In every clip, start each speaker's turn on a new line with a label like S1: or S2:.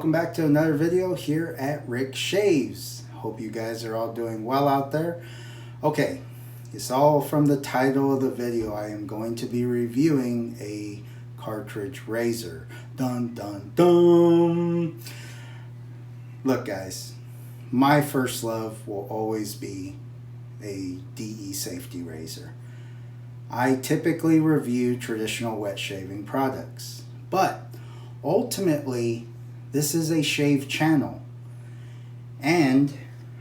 S1: Welcome back to another video here at Rick Shaves. Hope you guys are all doing well out there. Okay, it's all from the title of the video. I am going to be reviewing a cartridge razor. Dun dun dun! Look guys, my first love will always be a DE safety razor. I typically review traditional wet shaving products, but ultimately this is a shave channel and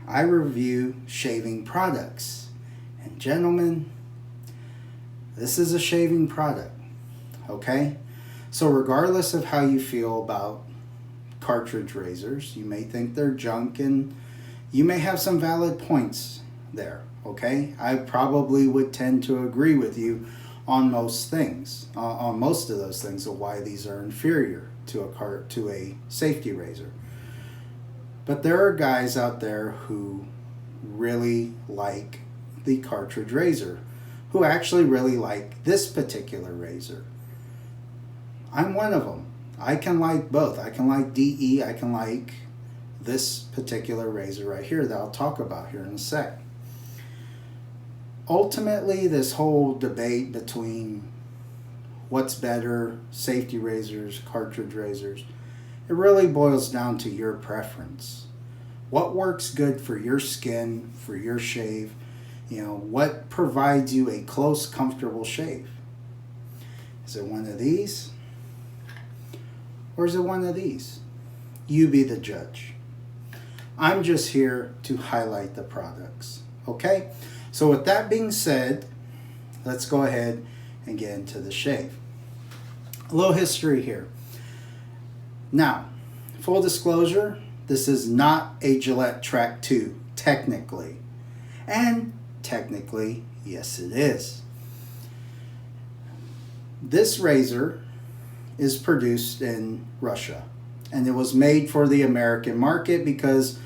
S1: I review shaving products. And gentlemen, this is a shaving product, okay? So regardless of how you feel about cartridge razors, you may think they're junk and you may have some valid points there, okay? I probably would tend to agree with you on most things, on most of those things of why these are inferior to a safety razor. But there are guys out there who really like the cartridge razor, who actually really like this particular razor. I'm one of them. I can like both. I can like DE, I can like this particular razor right here that I'll talk about here in a sec. Ultimately, this whole debate between what's better, safety razors, cartridge razors, it really boils down to your preference. What works good for your skin, for your shave, what provides you a close, comfortable shave? Is it one of these? Or is it one of these? You be the judge. I'm just here to highlight the products, okay? So with that being said, let's go ahead and get into the shave. A little history here. Now, full disclosure, this is not a Gillette Trac 2, technically. And technically, yes it is. This razor is produced in Russia. And it was made for the American market because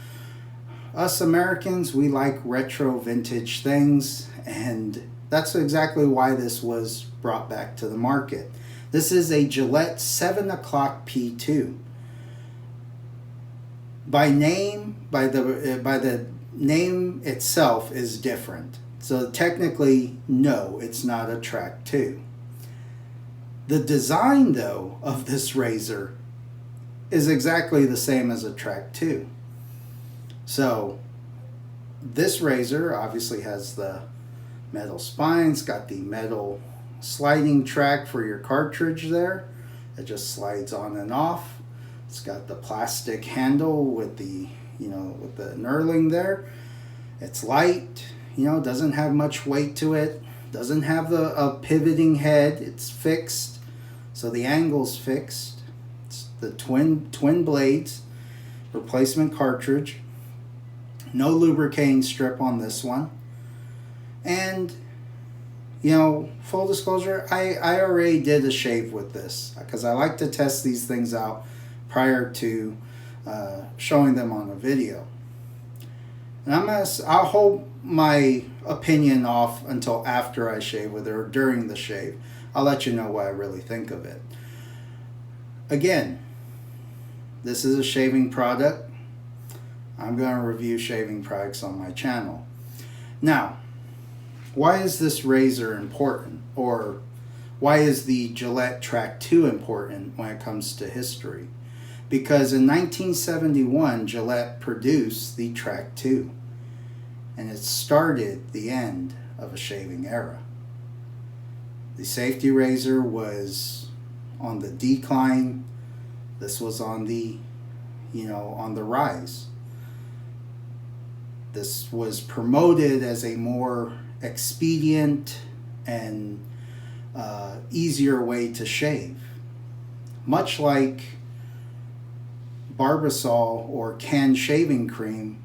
S1: us Americans, we like retro vintage things, and that's exactly why this was brought back to the market. This is a Gillette O'clock PII. By the name itself is different. So technically, no, it's not a Trac 2. The design, though, of this razor is exactly the same as a Trac 2. So this razor obviously has the metal spines, got the metal sliding track for your cartridge there. It just slides on and off. It's got the plastic handle with the, with the knurling there. It's light, doesn't have much weight to it. Doesn't have a pivoting head. It's fixed, so the angle's fixed. It's the twin blades, replacement cartridge. No lubricating strip on this one. And full disclosure, I already did a shave with this because I like to test these things out prior to showing them on a video. And I'll hold my opinion off until after I shave with it or during the shave. I'll let you know what I really think of it. Again, this is a shaving product. I'm going to review shaving products on my channel. Now, why is this razor important? Or why is the Gillette Trac 2 important when it comes to history? Because in 1971, Gillette produced the Trac 2. And it started the end of a shaving era. The safety razor was on the decline. This was on the, on the rise. This was promoted as a more expedient and easier way to shave. Much like Barbasol or canned shaving cream,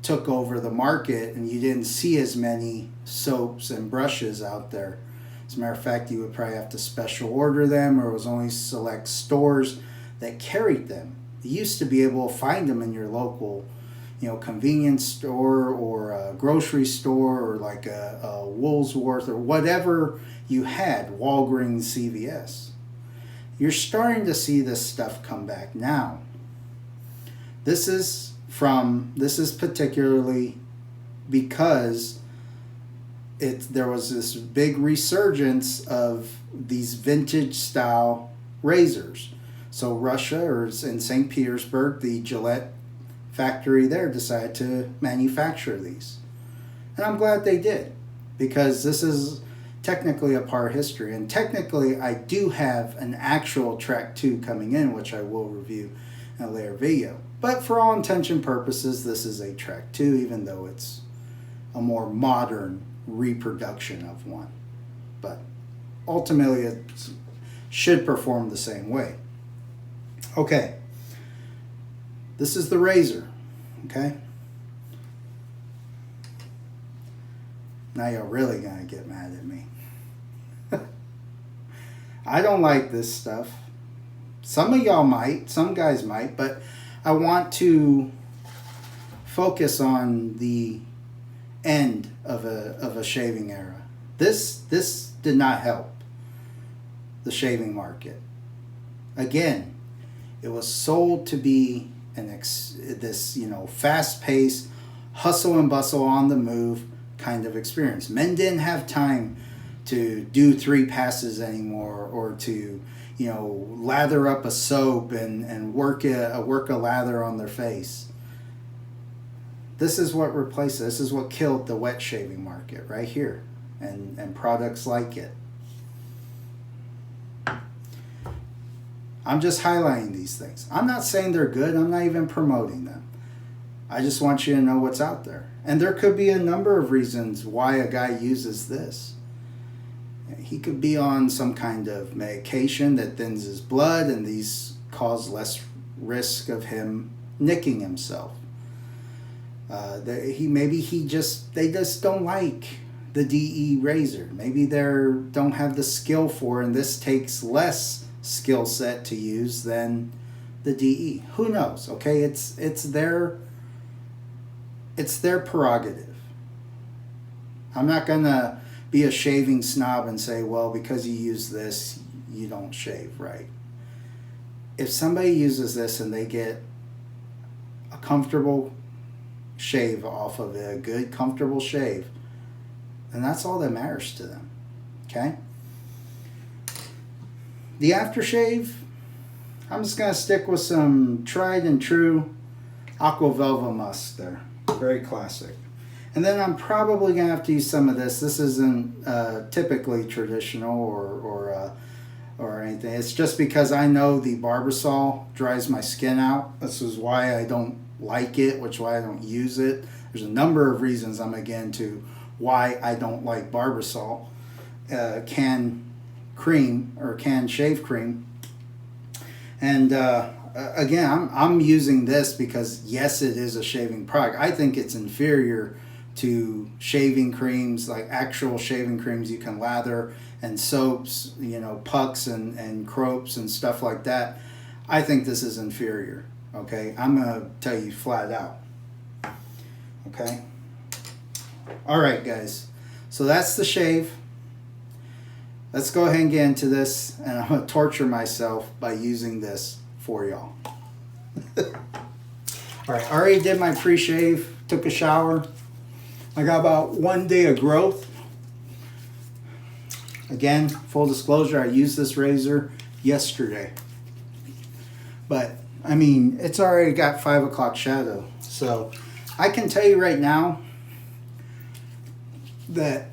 S1: took over the market and you didn't see as many soaps and brushes out there. As a matter of fact, you would probably have to special order them, or it was only select stores that carried them. You used to be able to find them in your local, convenience store or a grocery store or like a Woolworth or whatever you had, Walgreens, CVS. You're starting to see this stuff come back now. This is particularly because there was this big resurgence of these vintage style razors. So Russia, or in St. Petersburg, the Gillette factory there decided to manufacture these. And I'm glad they did, because this is technically a part of history. And technically I do have an actual Trac 2 coming in, which I will review in a later video. But for all intention purposes, this is a Trac 2, even though it's a more modern reproduction of one. But ultimately it should perform the same way. Okay, this is the razor, okay? Now you're really gonna get mad at me. I don't like this stuff. Some of y'all might, some guys might, but I want to focus on the end of a shaving era. This did not help the shaving market. Again, it was sold to be this fast-paced, hustle and bustle on the move kind of experience. Men didn't have time to do 3 passes anymore, or to lather up a soap and work a lather on their face. This is what replaced it. This is what killed the wet shaving market right here, and products like it. I'm just highlighting these things. I'm not saying they're good. I'm not even promoting them. I just want you to know what's out there. And there could be a number of reasons why a guy uses this. He could be on some kind of medication that thins his blood, and these cause less risk of him nicking himself. They just don't like the DE razor. Maybe they don't have the skill for it, and this takes less skill set to use than the DE. Who knows? Okay, it's their prerogative. I'm not gonna be a shaving snob and say, well, because you use this, you don't shave right. If somebody uses this and they get a comfortable shave off of it, a good comfortable shave, then that's all that matters to them. Okay? The aftershave, I'm just going to stick with some tried and true Aqua Velva Musk there. Very classic. And then I'm probably going to have to use some of this. This isn't typically traditional or anything. It's just because I know the Barbasol dries my skin out. This is why I don't like it, which is why I don't use it. There's a number of reasons I'm going to get into why I don't like Barbasol. Canned cream or canned shave cream. And again, I'm using this because, yes, it is a shaving product. I think it's inferior to shaving creams, like actual shaving creams you can lather, and soaps, pucks and cropes and stuff like that. I think this is inferior. Okay, I'm gonna tell you flat out. Okay, all right, guys, so that's the shave. Let's go ahead and get into this, and I'm gonna torture myself by using this for y'all. All right, I already did my pre-shave, took a shower. I got about 1 day of growth. Again, full disclosure, I used this razor yesterday. But, I mean, it's already got 5 o'clock shadow. So, I can tell you right now that,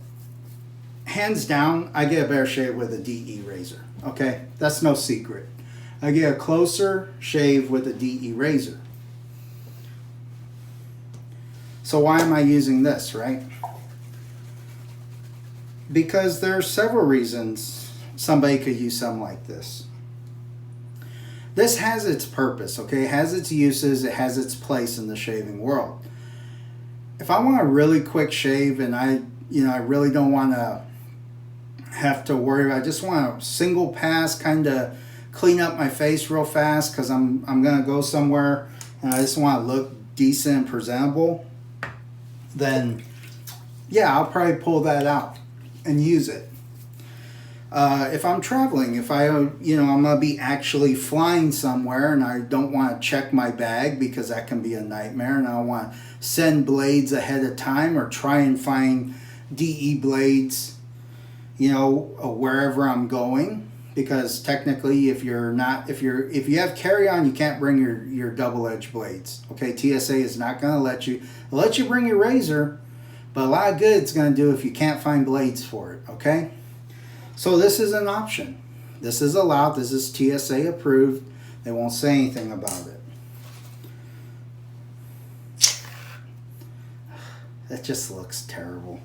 S1: hands down, I get a better shave with a DE razor. Okay? That's no secret. I get a closer shave with a DE razor. So why am I using this, right? Because there are several reasons somebody could use something like this. This has its purpose, okay? It has its uses, it has its place in the shaving world. If I want a really quick shave and I really don't want to have to worry, I just want a single pass, kind of clean up my face real fast because I'm going to go somewhere and I just want to look decent and presentable, then yeah, I'll probably pull that out and use it. If I'm traveling, if I'm gonna be actually flying somewhere and I don't want to check my bag because that can be a nightmare, and I don't want to send blades ahead of time or try and find DE blades, wherever I'm going, because technically if you have carry-on, you can't bring your double-edged blades. Okay, TSA is not going to let you bring your razor, but a lot of good it's going to do if you can't find blades for it. Okay. So this is an option. This is allowed. This is TSA approved. They won't say anything about it. That just looks terrible.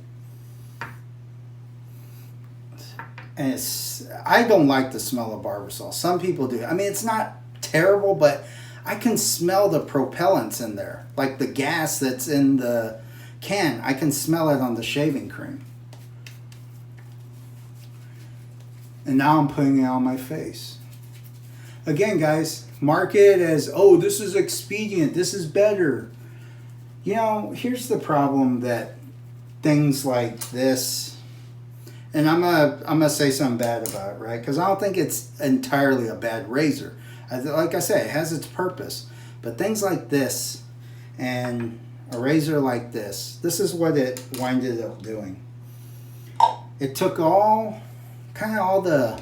S1: And I don't like the smell of Barbasol. Some people do. I mean, it's not terrible, but I can smell the propellants in there. Like the gas that's in the can. I can smell it on the shaving cream. And now I'm putting it on my face. Again, guys, mark it as, oh, this is expedient, this is better. Here's the problem that things like this, and I'm gonna say something bad about it, right? Because I don't think it's entirely a bad razor. Like I say, it has its purpose. But things like this and a razor like this is what it winded up doing. It took kind of all the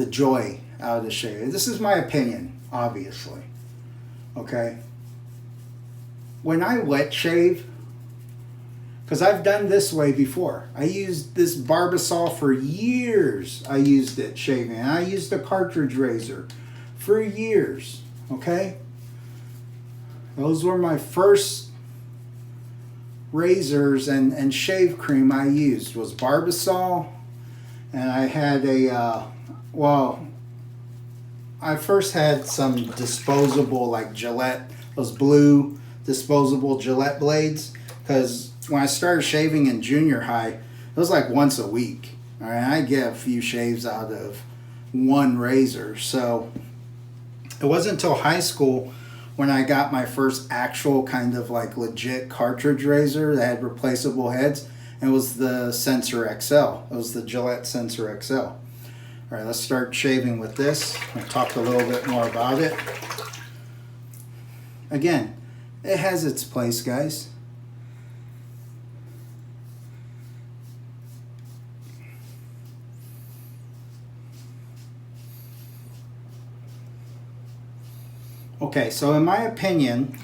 S1: joy out of the shave. This is my opinion, obviously. Okay? When I wet shave, because I've done this way before. I used this Barbasol for years. I used it shaving. And I used a cartridge razor for years. Okay? Those were my first razors and shave cream I used was Barbasol. And I had I first had some disposable, like Gillette, those blue disposable Gillette blades. Because when I started shaving in junior high, it was like once a week. All right, I get a few shaves out of one razor. So it wasn't until high school when I got my first actual kind of like legit cartridge razor that had replaceable heads. It was the Sensor XL. It was the Gillette Sensor XL. All right, let's start shaving with this. I'll talk a little bit more about it. Again, it has its place, guys. Okay, so in my opinion,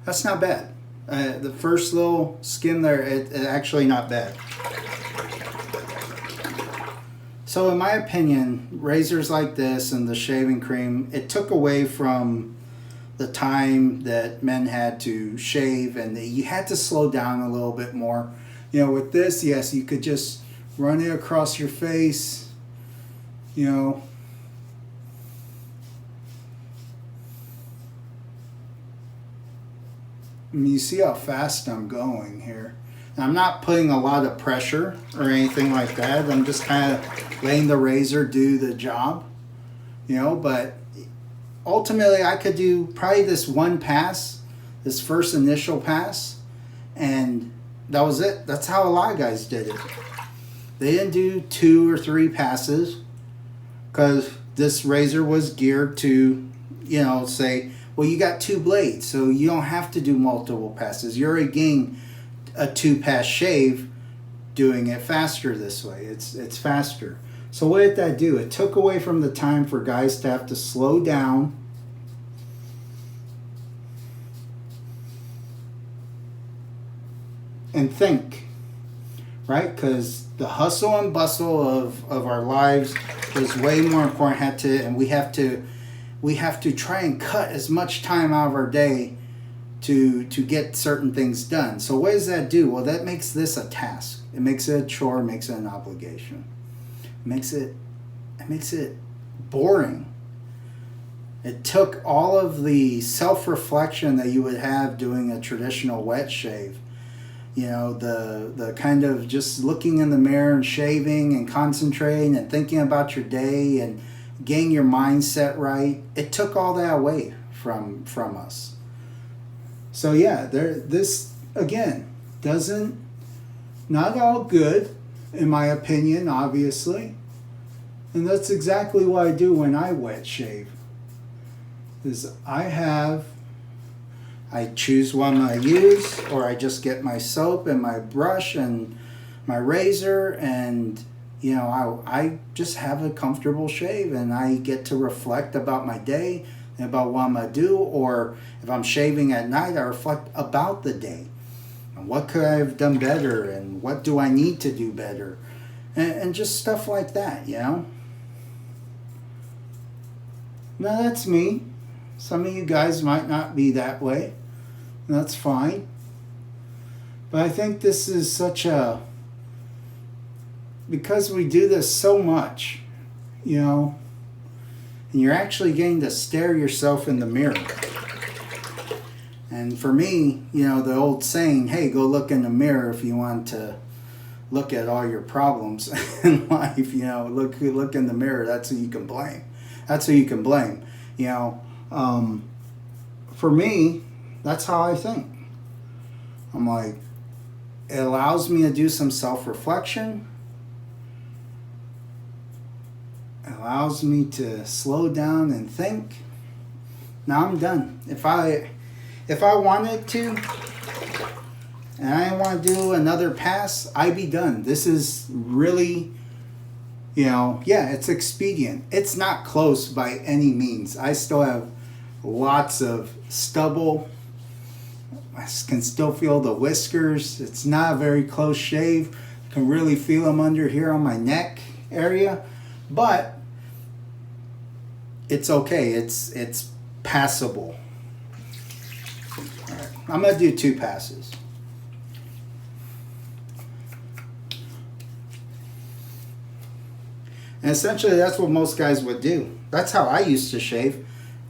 S1: that's not bad. The first little skim there, it's actually not bad. So in my opinion, razors like this and the shaving cream, it took away from the time that men had to shave, and you had to slow down a little bit more. With this, yes, you could just run it across your face, I mean, you see how fast I'm going here. And I'm not putting a lot of pressure or anything like that. I'm just kind of letting the razor do the job, but ultimately I could do probably this one pass, this first initial pass, and that was it. That's how a lot of guys did it. They didn't do 2 or 3 passes because this razor was geared to, say, well, you got 2 blades, so you don't have to do multiple passes. You're already getting a 2-pass shave doing it faster this way. It's faster. So what did that do? It took away from the time for guys to have to slow down and think, right? Because the hustle and bustle of our lives is way more important. We have to try and cut as much time out of our day to get certain things done. So what does that do? Well, that makes this a task. It makes it a chore, makes it an obligation. It makes it boring. It took all of the self-reflection that you would have doing a traditional wet shave. The kind of just looking in the mirror and shaving and concentrating and thinking about your day and getting your mindset right. It took all that away from us. So yeah, this again not all good in my opinion, obviously, And that's exactly what I do when I wet shave. Is I choose one I use, or I just get my soap and my brush and my razor, and you know, I just have a comfortable shave, and I get to reflect about my day and about what I'm gonna do. Or if I'm shaving at night, I reflect about the day and what could I have done better, and what do I need to do better, and just stuff like that, you know. Now that's me. Some of you guys might not be that way. That's fine. But I think this is such a, because we do this so much, you know, and you're actually getting to stare yourself in the mirror. And for me, you know, the old saying, hey, go look in the mirror if you want to look at all your problems in life, you know, look in the mirror, that's who you can blame. That's who you can blame, you know. For me, that's how I think. I'm like, it allows me to do some self-reflection. It allows me to slow down and think. Now I'm done. If I wanted to, and I want to do another pass, I'd be done. This is really, you know, yeah, it's expedient. It's not close by any means. I still have lots of stubble. I can still feel the whiskers. It's not a very close shave. I can really feel them under here on my neck area, but it's okay. It's passable. All right, I'm gonna do 2 passes. And essentially that's what most guys would do. That's how I used to shave.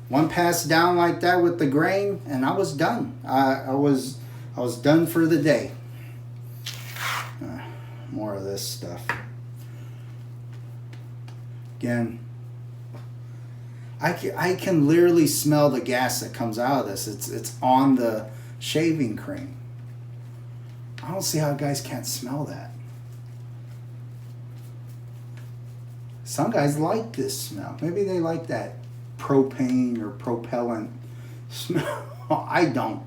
S1: 1 pass down like that with the grain, and I was done. I was done for the day. More of this stuff. Again, I can literally smell the gas that comes out of this. It's on the shaving cream. I don't see how guys can't smell that. Some guys like this smell. Maybe they like that propane or propellant smell. I don't.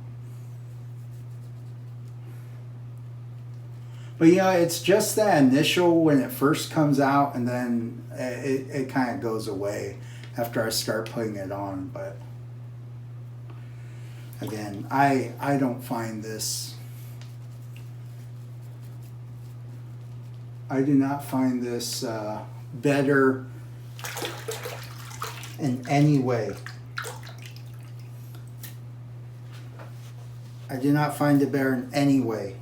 S1: But you know, it's just that initial when it first comes out, and then it kind of goes away after I start putting it on. But again, I don't find this, I do not find this better in any way. I do not find it better in any way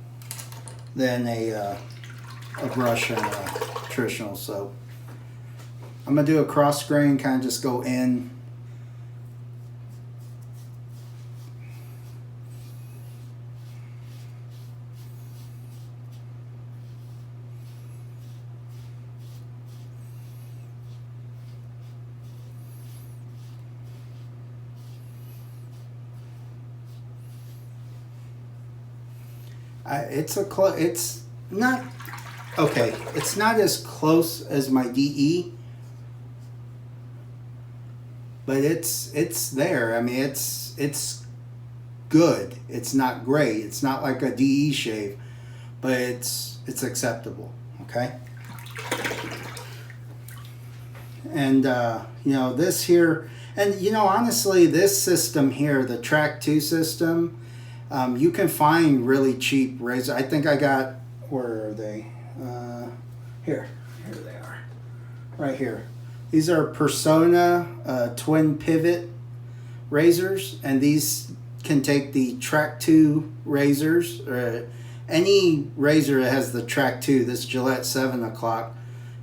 S1: than a brush and a traditional soap. I'm gonna do a cross grain, kind of just go in. It's not okay. It's not as close as my DE, but it's there. I mean, it's good. It's not great. It's not like a DE shave, but it's acceptable. Okay. And you know, this here, and you know, honestly, this system here, the Trac 2 system. You can find really cheap razors. I think I got, where are they? Here they are, right here. These are Persona twin pivot razors, and these can take the Trac 2 razors, or any razor that has the Trac 2. This Gillette 7 o'clock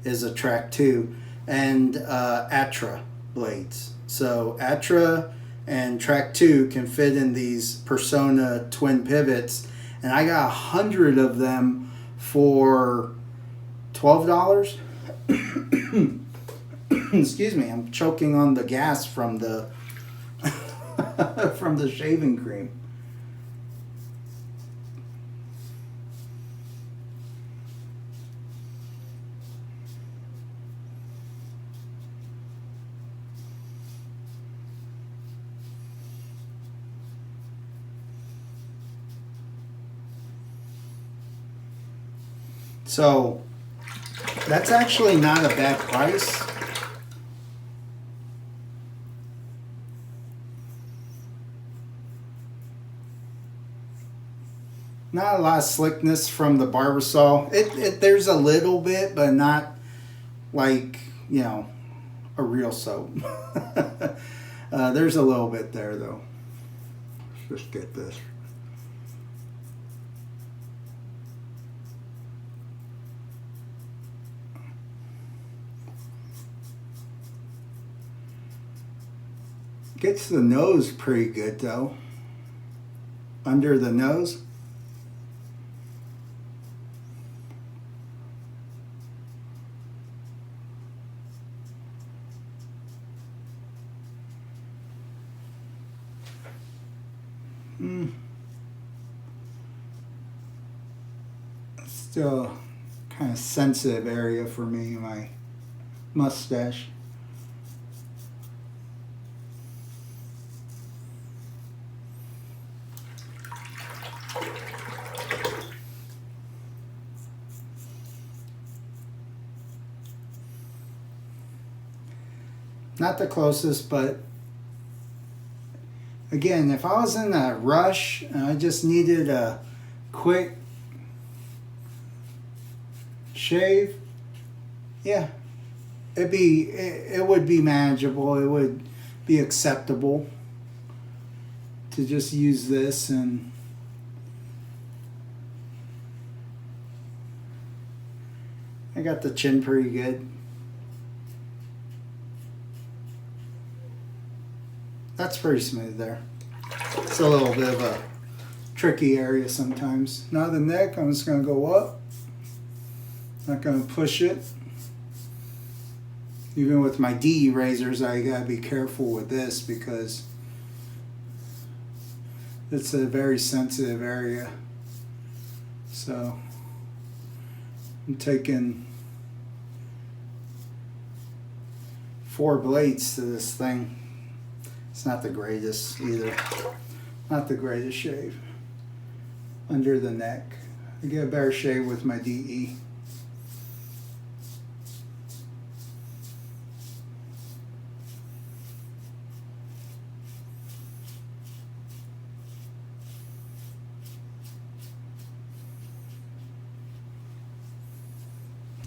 S1: is a Trac 2, and Atra blades. So Atra and Trac 2 can fit in these Persona twin pivots, and I got 100 of them for $12. Excuse me, I'm choking on the gas from the from the shaving cream. So that's actually not a bad price. Not a lot of slickness from the Barbasol. There's a little bit, but not like, you know, a real soap. There's a little bit there though. Let's just get this. Gets the nose pretty good though. Under the nose. Still kind of sensitive area for me, my mustache. Not the closest, but again, if I was in a rush and I just needed a quick shave, yeah, it would be manageable. It would be acceptable to just use this, and I got the chin pretty good. That's pretty smooth there. It's a little bit of a tricky area sometimes. Now the neck, I'm just going to go up. Not going to push it. Even with my DE razors, I got to be careful with this because it's a very sensitive area. So I'm taking 4 blades to this thing. It's not the greatest either. Not the greatest shave. Under the neck. I get a better shave with my DE.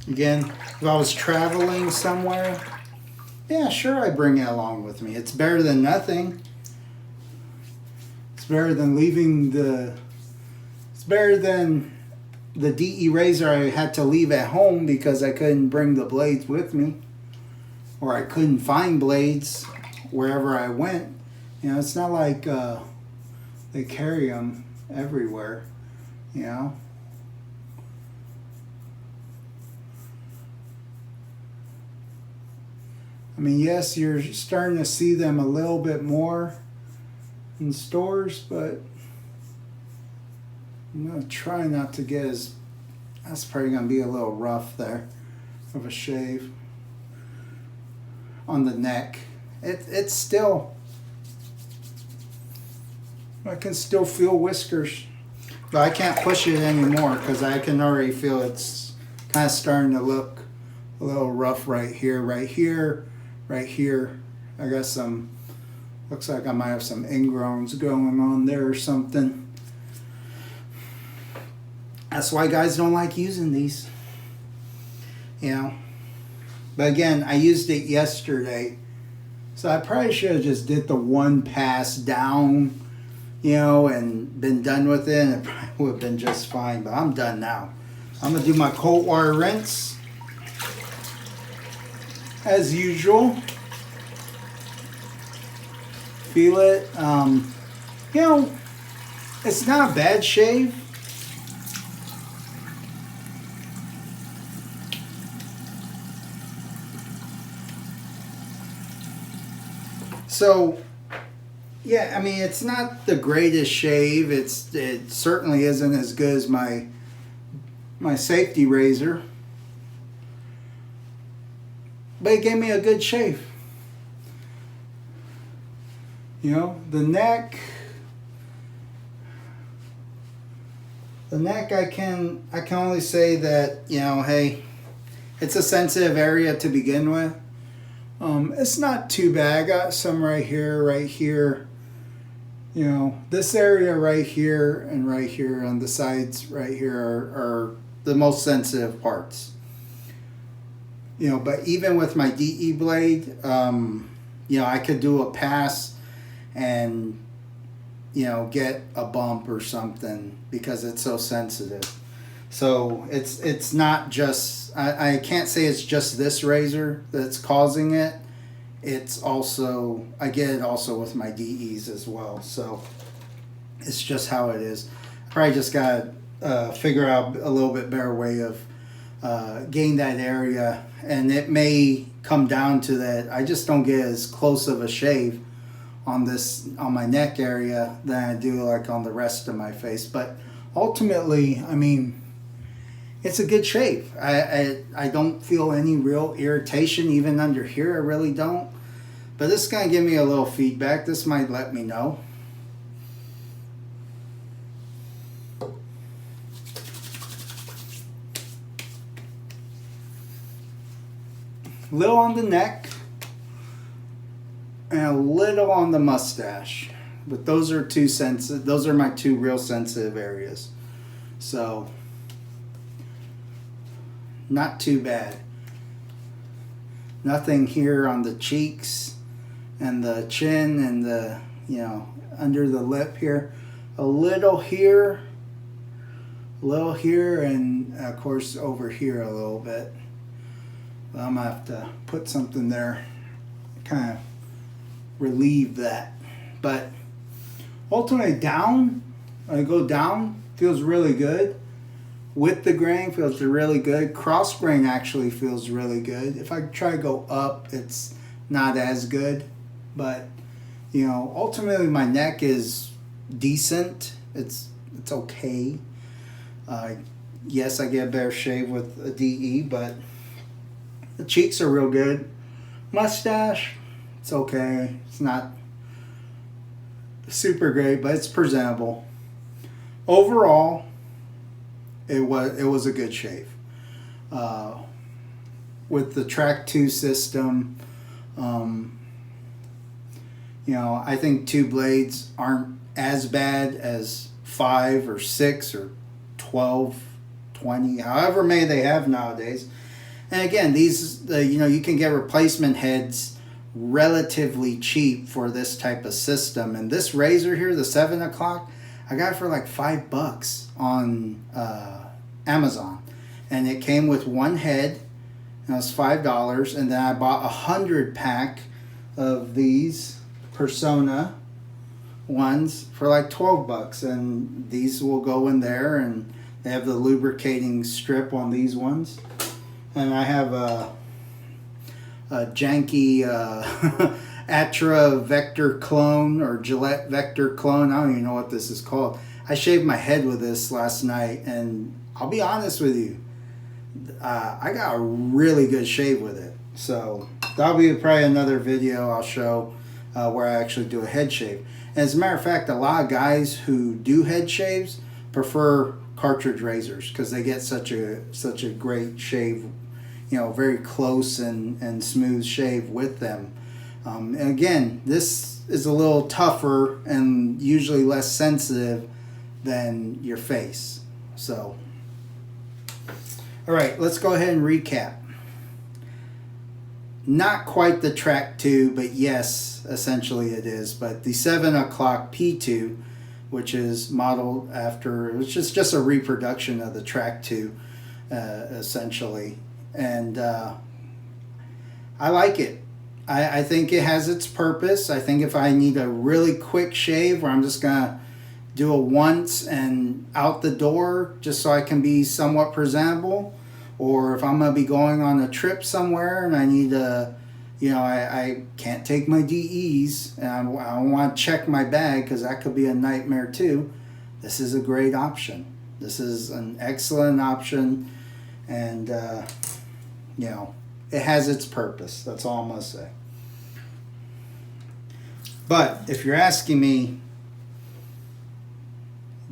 S1: Again, if I was traveling somewhere, yeah, sure, I bring it along with me. It's better than nothing. It's better than leaving the... It's better than the DE razor I had to leave at home because I couldn't bring the blades with me. Or I couldn't find blades wherever I went. You know, it's not like they carry them everywhere, you know. I mean, yes, you're starting to see them a little bit more in stores, but I'm going to try not to get as... That's probably going to be a little rough there of a shave on the neck. It's still... I can still feel whiskers, but I can't push it anymore because I can already feel it's kind of starting to look a little rough right here, right here. Right here, I got some, looks like I might have some ingrowns going on there or something. That's why guys don't like using these, you know. But again, I used it yesterday, so I probably should have just did the one pass down, you know, and been done with it, and it probably would have been just fine. But I'm done now. I'm gonna do my cold water rinse. As usual, feel it. You know, it's not a bad shave. So, yeah, I mean, it's not the greatest shave. It certainly isn't as good as my safety razor. But it gave me a good shave. You know, the neck, The neck, I can only say that, you know, hey, it's a sensitive area to begin with. It's not too bad. I got some right here. You know, this area right here and right here on the sides right here are the most sensitive parts. You know, but even with my DE blade, you know, I could do a pass and, you know, get a bump or something because it's so sensitive. So it's not just, I can't say it's just this razor that's causing it. It's also, I get it also with my DEs as well. So it's just how it is. I probably just got to figure out a little bit better way of getting that area. And it may come down to that I just don't get as close of a shave on my neck area than I do like on the rest of my face. But ultimately, I mean, it's a good shave. I don't feel any real irritation even under here. I really don't. But this is going to give me a little feedback. This might let me know. Little on the neck and a little on the mustache. But those are those are my two real sensitive areas. So not too bad. Nothing here on the cheeks and the chin and the, you know, under the lip here. A little here, and of course over here a little bit. But I'm gonna have to put something there, kind of relieve that. But ultimately down, I go down, feels really good. With the grain feels really good. Cross grain actually feels really good. If I try to go up, it's not as good. But, you know, ultimately my neck is decent. It's okay. Yes, I get a better shave with a DE, but the cheeks are real good. Mustache, it's okay. It's not super great, but it's presentable. Overall, it was a good shave. With the Trac 2 system, you know, I think 2 blades aren't as bad as 5 or 6 or 12, 20, however many they have nowadays. And again, these, you know, you can get replacement heads relatively cheap for this type of system. And this razor here, the 7 o'clock, I got it for like $5 on Amazon. And it came with one head, and it was $5. And then I bought 100 pack of these Persona ones for like $12. And these will go in there, and they have the lubricating strip on these ones. And I have a janky Atra Vector Clone or Gillette Vector Clone. I don't even know what this is called. I shaved my head with this last night, and I'll be honest with you, I got a really good shave with it. So that'll be probably another video I'll show where I actually do a head shave. And as a matter of fact, a lot of guys who do head shaves prefer cartridge razors because they get such a great shave, you know, very close and smooth shave with them. And again, this is a little tougher and usually less sensitive than your face. So, all right, let's go ahead and recap. Not quite the Trac 2, but yes, essentially it is. But the 7 o'clock P2, which is modeled after, which is just a reproduction of the Trac 2, essentially. And I like it. I think it has its purpose. I think if I need a really quick shave where I'm just going to do it once and out the door just so I can be somewhat presentable, or if I'm going to be going on a trip somewhere and I need a, you know, I can't take my DEs and I don't want to check my bag because that could be a nightmare too, this is a great option. This is an excellent option, and you know, it has its purpose. That's all I'm going to say. But if you're asking me,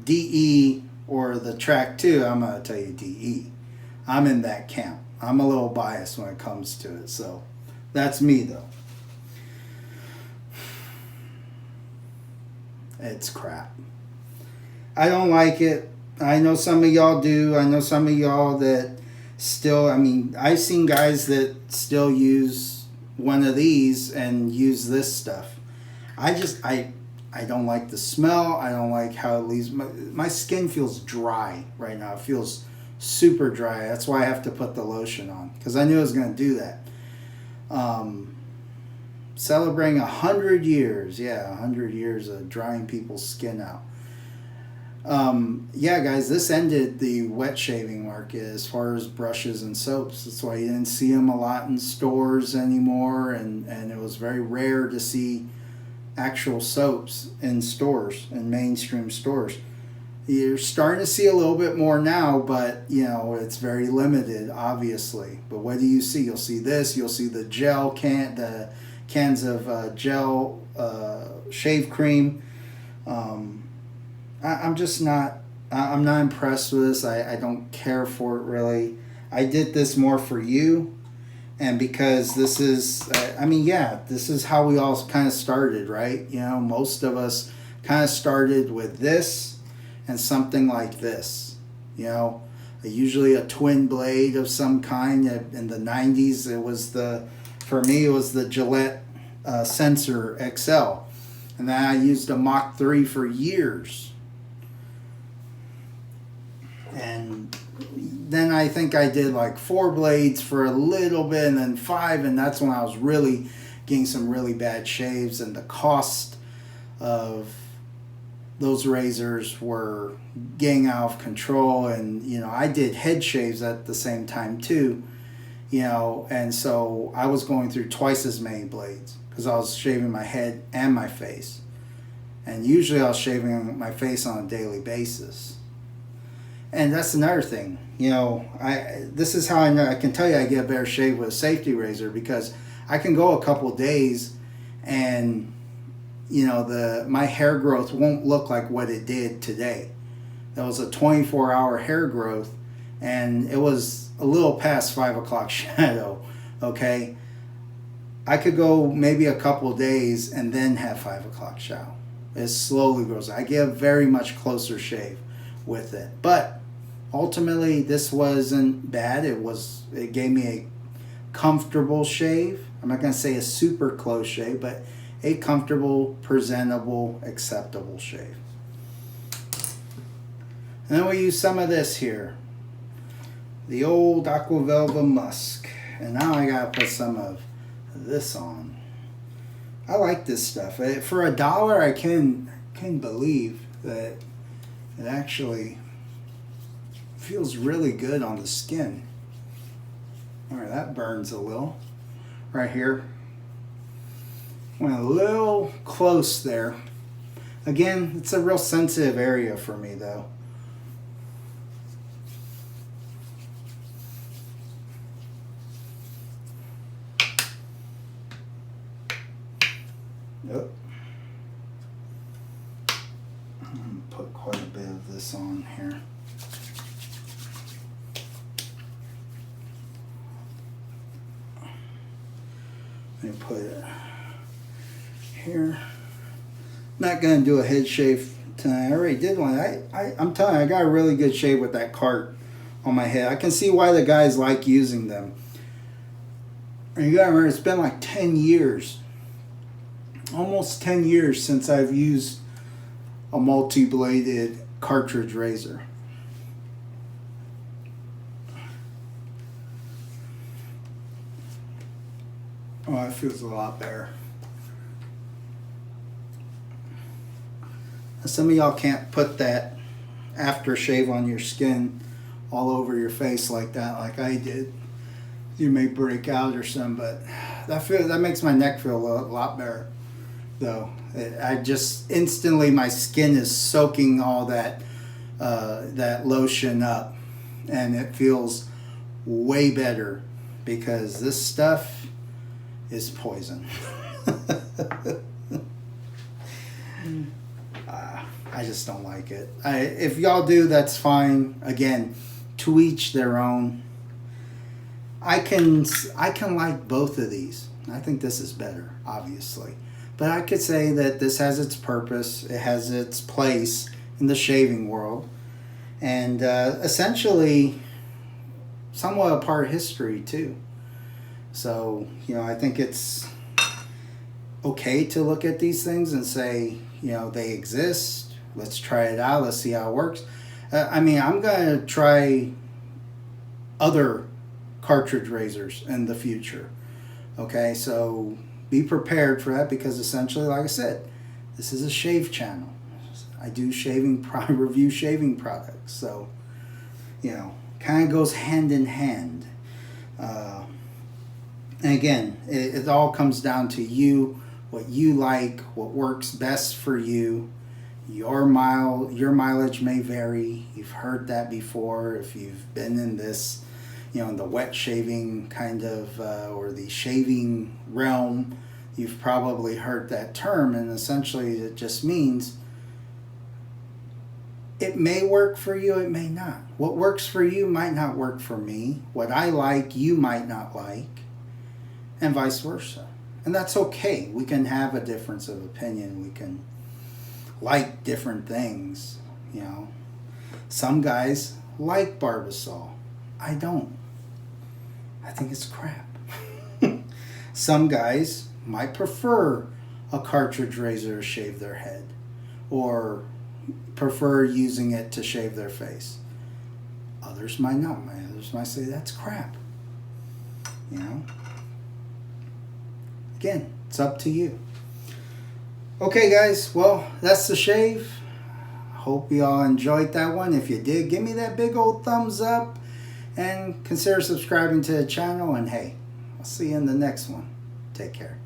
S1: DE or the Trac 2, I'm going to tell you DE. I'm in that camp. I'm a little biased when it comes to it. So that's me, though. It's crap. I don't like it. I know some of y'all do. I know some of y'all that still, I mean, I've seen guys that still use one of these and use this stuff. I don't like the smell. I don't like how it leaves. My skin feels dry right now. It feels super dry. That's why I have to put the lotion on, because I knew I was going to do that. Celebrating 100 years. Yeah, 100 years of drying people's skin out. Yeah, guys, this ended the wet shaving market as far as brushes and soaps. That's why you didn't see them a lot in stores anymore, and it was very rare to see actual soaps in stores, in mainstream stores. You're starting to see a little bit more now, but you know, it's very limited, obviously. But what do you see? You'll see this. You'll see the gel the cans of gel shave cream. I'm just not. I'm not impressed with this. I don't care for it really. I did this more for you, and because this is. I mean, yeah, this is how we all kind of started, right? You know, most of us kind of started with this and something like this. You know, usually a twin blade of some kind. In the 90s, it was for me, it was the Gillette Sensor XL. And then I used a Mach 3 for years. And then I think I did like 4 blades for a little bit, and then 5, and that's when I was really getting some really bad shaves, and the cost of those razors were getting out of control. And you know, I did head shaves at the same time too, you know, and so I was going through twice as many blades because I was shaving my head and my face, and usually I was shaving my face on a daily basis. And that's another thing, you know, this is how I know. I can tell you I get a better shave with a safety razor, because I can go a couple days and you know, my hair growth won't look like what it did today. That was a 24-hour hair growth, and it was a little past 5 o'clock shadow, okay? I could go maybe a couple days and then have 5 o'clock shadow. It slowly grows. I get a very much closer shave with it. But ultimately, this wasn't bad. It gave me a comfortable shave. I'm not going to say a super close shave, but a comfortable, presentable, acceptable shave. And then we use some of this here. The old Aqua Velva Musk. And now I gotta put some of this on. I like this stuff. For $1, I can believe that it actually feels really good on the skin. Alright, that burns a little. Right here. Went a little close there. Again, it's a real sensitive area for me though. Yep. I'm going to put quite a bit of this on here. Let me put it here. Not going to do a head shave tonight. I already did one. I'm telling you, I got a really good shave with that cart on my head. I can see why the guys like using them. And you got to remember, it's been like 10 years. Almost 10 years since I've used a multi-bladed cartridge razor. Oh, it feels a lot better. Some of y'all can't put that aftershave on your skin all over your face like that, like I did. You may break out or something, but that makes my neck feel a lot better. Though I just instantly, my skin is soaking all that lotion up, and it feels way better, because this stuff is poison. I just don't like it. If y'all do, that's fine. Again, to each their own. I can like both of these. I think this is better, obviously. But I could say that this has its purpose. It has its place in the shaving world. And essentially, somewhat a part of history, too. So, I think it's okay to look at these things and say, they exist. Let's try it out. Let's see how it works. I'm going to try other cartridge razors in the future. Okay, so be prepared for that, because essentially, like I said, this is a shave channel. I do review shaving products. So, kind of goes hand in hand. And again, it all comes down to you, what you like, what works best for you. Your mileage may vary. You've heard that before if you've been in this, in the wet shaving kind of, or the shaving realm. You've probably heard that term, and essentially it just means it may work for you, it may not. What works for you might not work for me. What I like, you might not like, and vice versa. And that's okay. We can have a difference of opinion. We can like different things, Some guys like Barbasol. I don't. I think it's crap. Some guys might prefer a cartridge razor to shave their head, or prefer using it to shave their face. Others might not. Others might say that's crap. Again, it's up to you. Okay, guys. Well, that's the shave. Hope you all enjoyed that one. If you did, give me that big old thumbs up and consider subscribing to the channel. And hey, I'll see you in the next one. Take care.